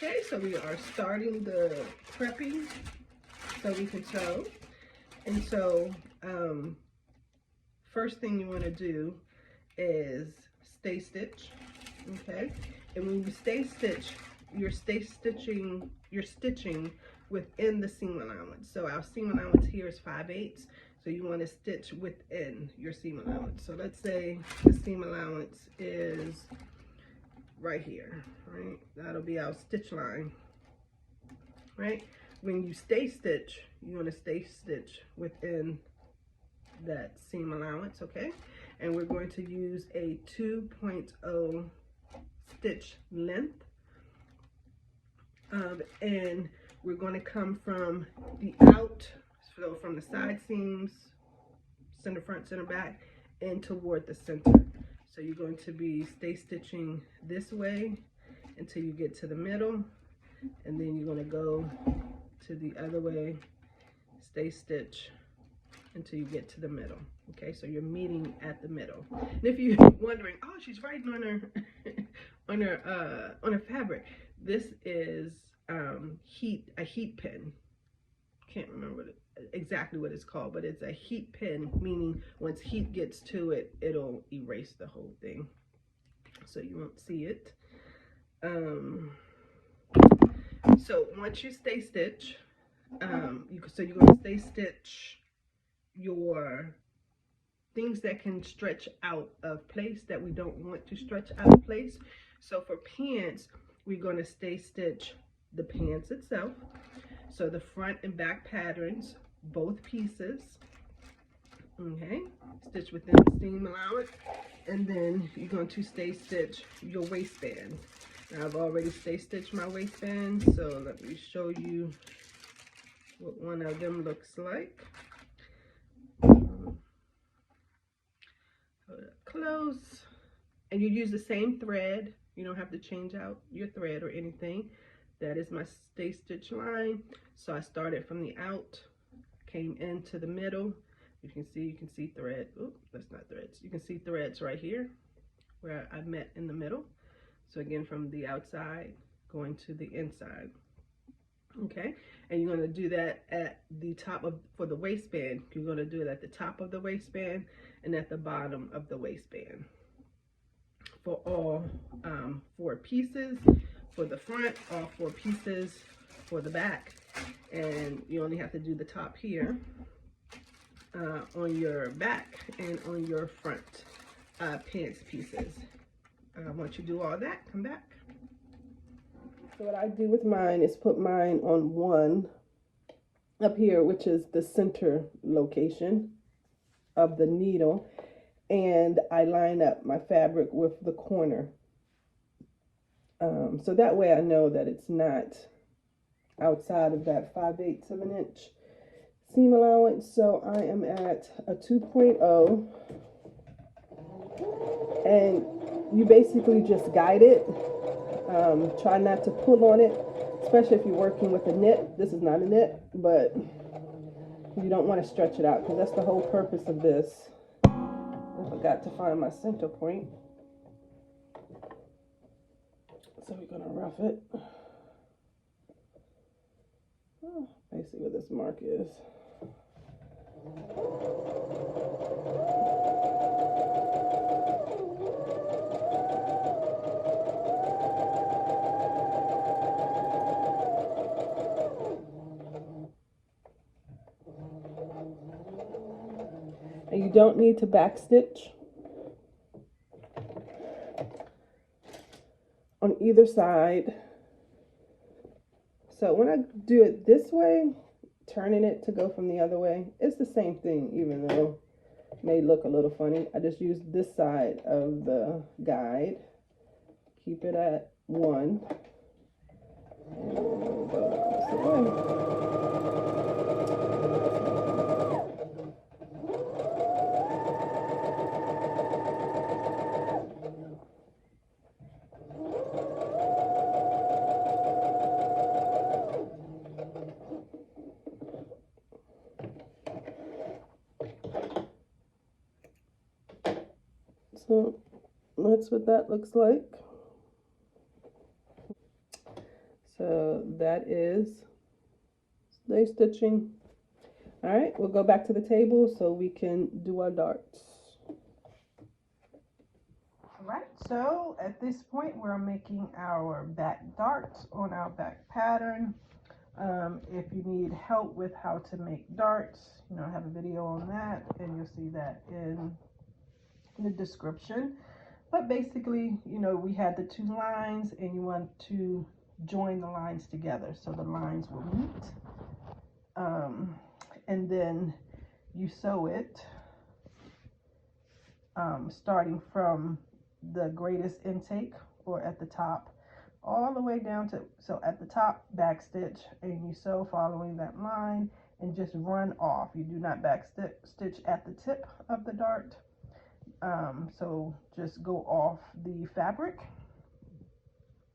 Okay, so we are starting the prepping so we can sew. And so first thing you want to do is stay stitch. Okay, and when you stay stitch, you're stitching within the seam allowance. So our seam allowance here is 5/8, so you want to stitch within your seam allowance. So let's say the seam allowance is right here, right? That'll be our stitch line, right? When you stay stitch, you want to stay stitch within that seam allowance, okay? And we're going to use a 2.0 stitch length, and we're going to come from the out, so from the side seams, center front, center back, and toward the center. So you're going to be stay stitching this way until you get to the middle, and then you're going to go to the other way, stay stitch until you get to the middle. Okay, so you're meeting at the middle. And if you're wondering, oh, she's writing on her on her fabric, this is a heat pin. Can't remember exactly what it's called, but it's a heat pin, meaning once heat gets to it, it'll erase the whole thing, so you won't see it. So once you stay stitch, so you're going to stay stitch your things that can stretch out of place that we don't want to stretch out of place. So for pants, we're going to stay stitch the pants itself, so the front and back patterns, both pieces. Okay, stitch within the seam allowance, and then you're going to stay stitch your waistband. Now I've already stay stitched my waistband, so let me show you what one of them looks like. Close, and you use the same thread. You don't have to change out your thread or anything. That is my stay stitch line. So I started from the out, came into the middle. You can see thread. Oops, that's not threads. You can see threads right here where I met in the middle. So again, from the outside going to the inside. Okay, and you're going to do that at the top of, for the waistband, you're going to do it at the top of the waistband and at the bottom of the waistband for all 4 pieces for the front, all 4 pieces for the back, and you only have to do the top here on your back and on your front pants pieces. Once you do all that, come back. So what I do with mine is put mine on one up here, which is the center location of the needle, and I line up my fabric with the corner. So that way I know that it's not outside of that 5/8 of an inch seam allowance. So I am at a 2.0, and you basically just guide it. Try not to pull on it, especially if you're working with a knit. This is not a knit, but you don't want to stretch it out, because that's the whole purpose of this. I forgot to find my center point, so we're going to rough it. Oh, basically where this mark is. And you don't need to backstitch on either side. So when I do it this way, turning it to go from the other way, it's the same thing, even though it may look a little funny. I just use this side of the guide, keep it at 1, and go the opposite way. So that's what that looks like. So that is stay stitching. All right, we'll go back to the table so we can do our darts. All right, so at this point we're making our back darts on our back pattern. If you need help with how to make darts, I have a video on that, and you'll see that in the description. But basically, we had the two lines, and you want to join the lines together so the lines will meet. And then you sew it starting from the greatest intake, or at the top, all the way down to, so at the top, back stitch, and you sew following that line and just run off. You do not back stitch at the tip of the dart. So just go off the fabric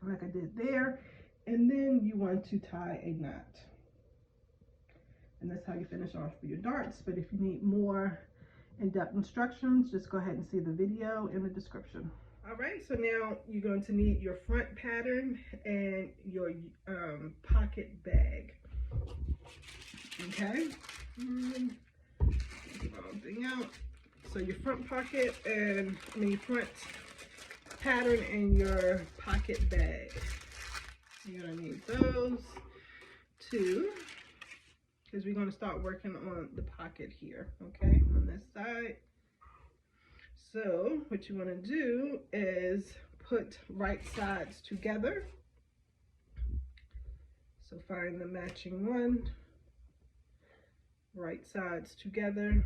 like I did there, and then you want to tie a knot. And that's how you finish off your darts. But if you need more in-depth instructions, just go ahead and see the video in the description. All right, so now you're going to need your front pattern and your pocket bag. Okay, get all thing out. So your front pocket and your front pattern and your pocket bag. You're gonna need those two, because we're going to start working on the pocket here, okay, on this side. So what you want to do is put right sides together. So find the matching one, right sides together.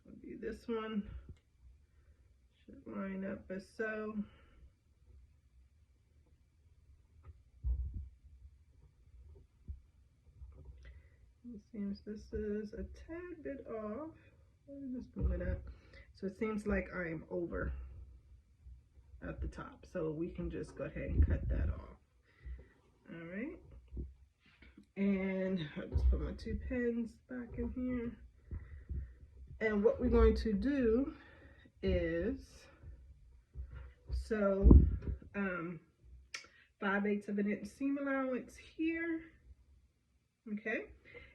It'll be this one, should line up as so. It seems this is a tad bit off. Let me just move it up. So it seems like I'm over at the top. So we can just go ahead and cut that off. All right. And I'll just put my two pins back in here. And what we're going to do is sew 5/8 of an inch seam allowance here. Okay.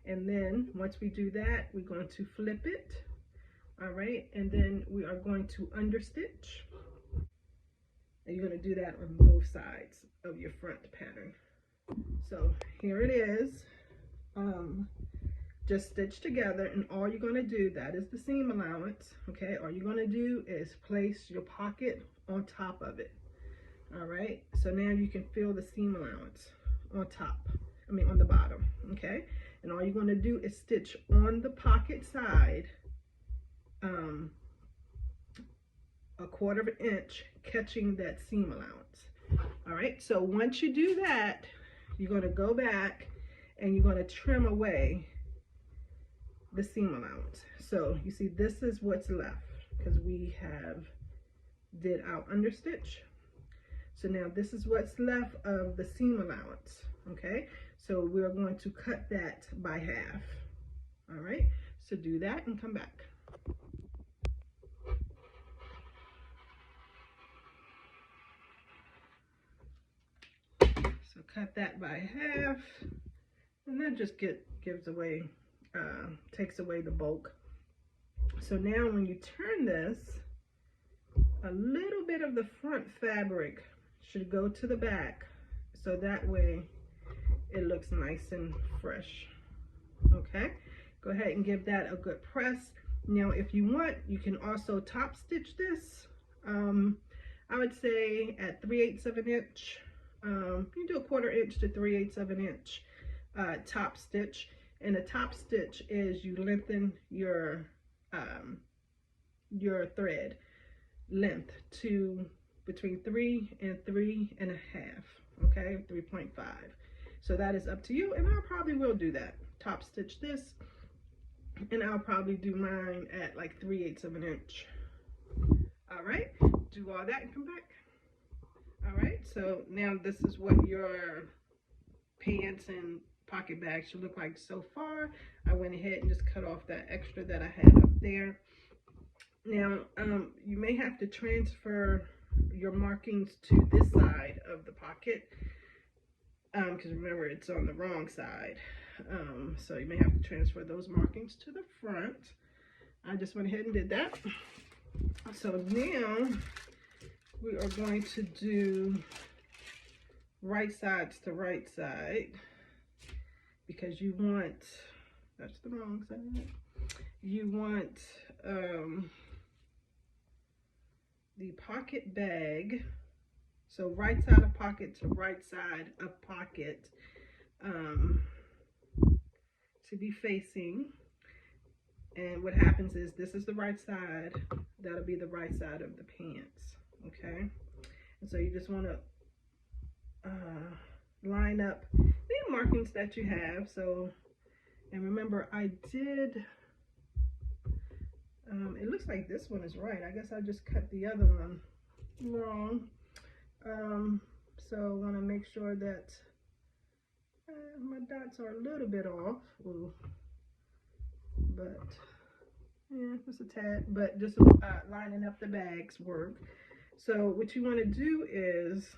And then once we do that, we're going to flip it. All right, and then we are going to understitch. And you're going to do that on both sides of your front pattern. So here it is. Just stitch together, and all you're going to do, that is the seam allowance. Okay, all you're going to do is place your pocket on top of it. All right, so now you can feel the seam allowance on top, on the bottom. Okay. And all you're going to do is stitch on the pocket side 1/4 of an inch, catching that seam allowance. All right, so once you do that, you're going to go back and you're going to trim away the seam allowance. So you see, this is what's left because we did our understitch. So now this is what's left of the seam allowance. Okay, so we're going to cut that by half. All right, so do that and come back. So cut that by half, and that just gives away, takes away the bulk. So now when you turn this, a little bit of the front fabric should go to the back, so that way it looks nice and fresh. Okay, go ahead and give that a good press. Now if you want, you can also top stitch this. I would say at 3/8 of an inch. You do 1/4 inch to 3/8 of an inch top stitch. And a top stitch is you lengthen your thread length to between 3 and 3.5. Okay, 3.5. So that is up to you, and I probably will do that. Top stitch this, and I'll probably do mine at like 3/8 of an inch. All right, do all that and come back. All right, so now this is what your pants and pocket bag should look like so far. I went ahead and just cut off that extra that I had up there. Now, you may have to transfer your markings to this side of the pocket, because remember it's on the wrong side. So you may have to transfer those markings to the front. I just went ahead and did that. So now we are going to do right sides to right side, because you want, that's the wrong side, you want the pocket bag, so right side of pocket to right side of pocket to be facing. And what happens is, this is the right side, that'll be the right side of the pants, okay? And so you just want to line up the markings that you have. So, and remember, I did, it looks like this one is right. I guess I just cut the other one wrong. So I want to make sure that my dots are a little bit off. Ooh. But yeah, just a tad, but just lining up the bags work. So what you want to do is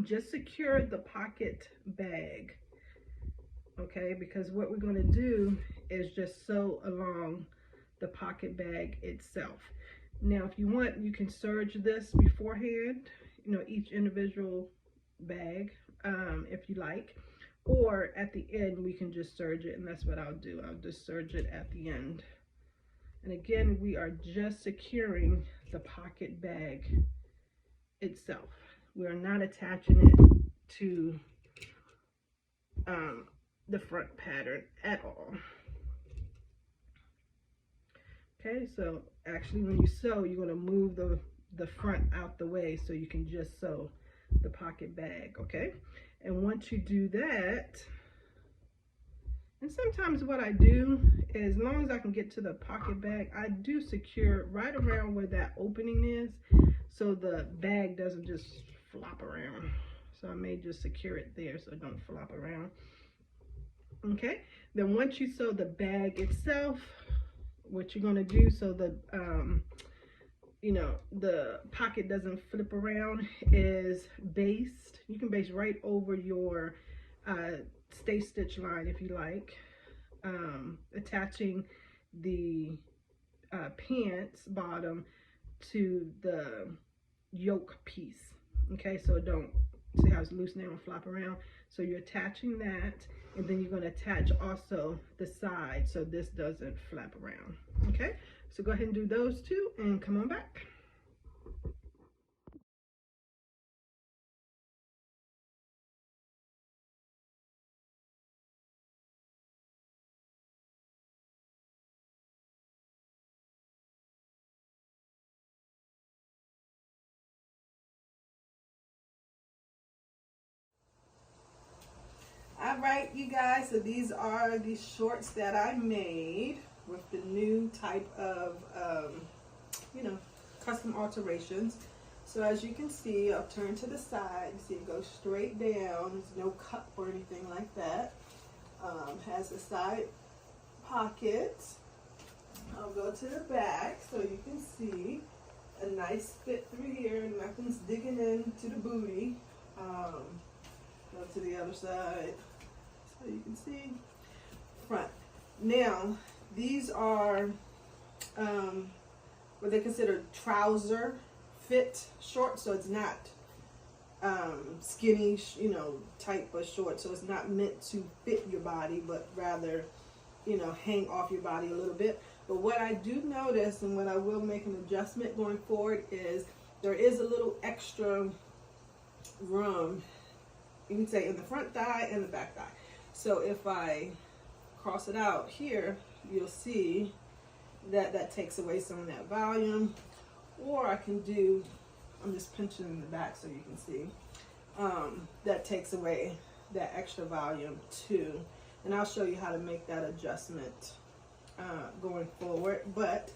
just secure the pocket bag, okay? Because what we're going to do is just sew along the pocket bag itself. Now, if you want, you can serge this beforehand, you know, each individual bag, if you like. Or at the end, we can just serge it, and that's what I'll do. I'll just serge it at the end. And again, we are just securing the pocket bag itself. We are not attaching it to the front pattern at all. Okay, so actually when you sew, you're going to move the front out the way so you can just sew the pocket bag, okay? And once you do that, and sometimes what I do is, as long as I can get to the pocket bag, I do secure right around where that opening is, so the bag doesn't just flop around. So I may just secure it there so it don't flop around. Okay, then once you sew the bag itself, what you're going to do so the you know, the pocket doesn't flip around is baste. You can baste right over your stay stitch line if you like, attaching the pants bottom to the yoke piece. Okay, so don't see how it's loose now and flop around. So you're attaching that, and then you're going to attach also the side so this doesn't flap around. Okay, so go ahead and do those two and come on back. All right, you guys, so these are the shorts that I made with the new type of, you know, custom alterations. So as you can see, I'll turn to the side. You see it goes straight down. There's no cut or anything like that. Has a side pocket. I'll go to the back so you can see a nice fit through here. Nothing's digging into the booty. Go to the other side so you can see front. Now these are what they consider trouser fit shorts, so it's not skinny, you know, type of short. So it's not meant to fit your body, but rather, you know, hang off your body a little bit. But what I do notice, and what I will make an adjustment going forward, is there is a little extra room, you can say, in the front thigh and the back thigh. So if I cross it out here, you'll see that that takes away some of that volume. Or I can do, I'm just pinching in the back so you can see, that takes away that extra volume too. And I'll show you how to make that adjustment going forward. But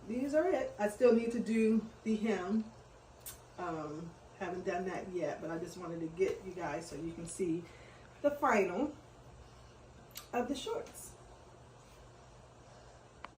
these are it. I still need to do the hem. Haven't done that yet, but I just wanted to get you guys so you can see the final of the shorts.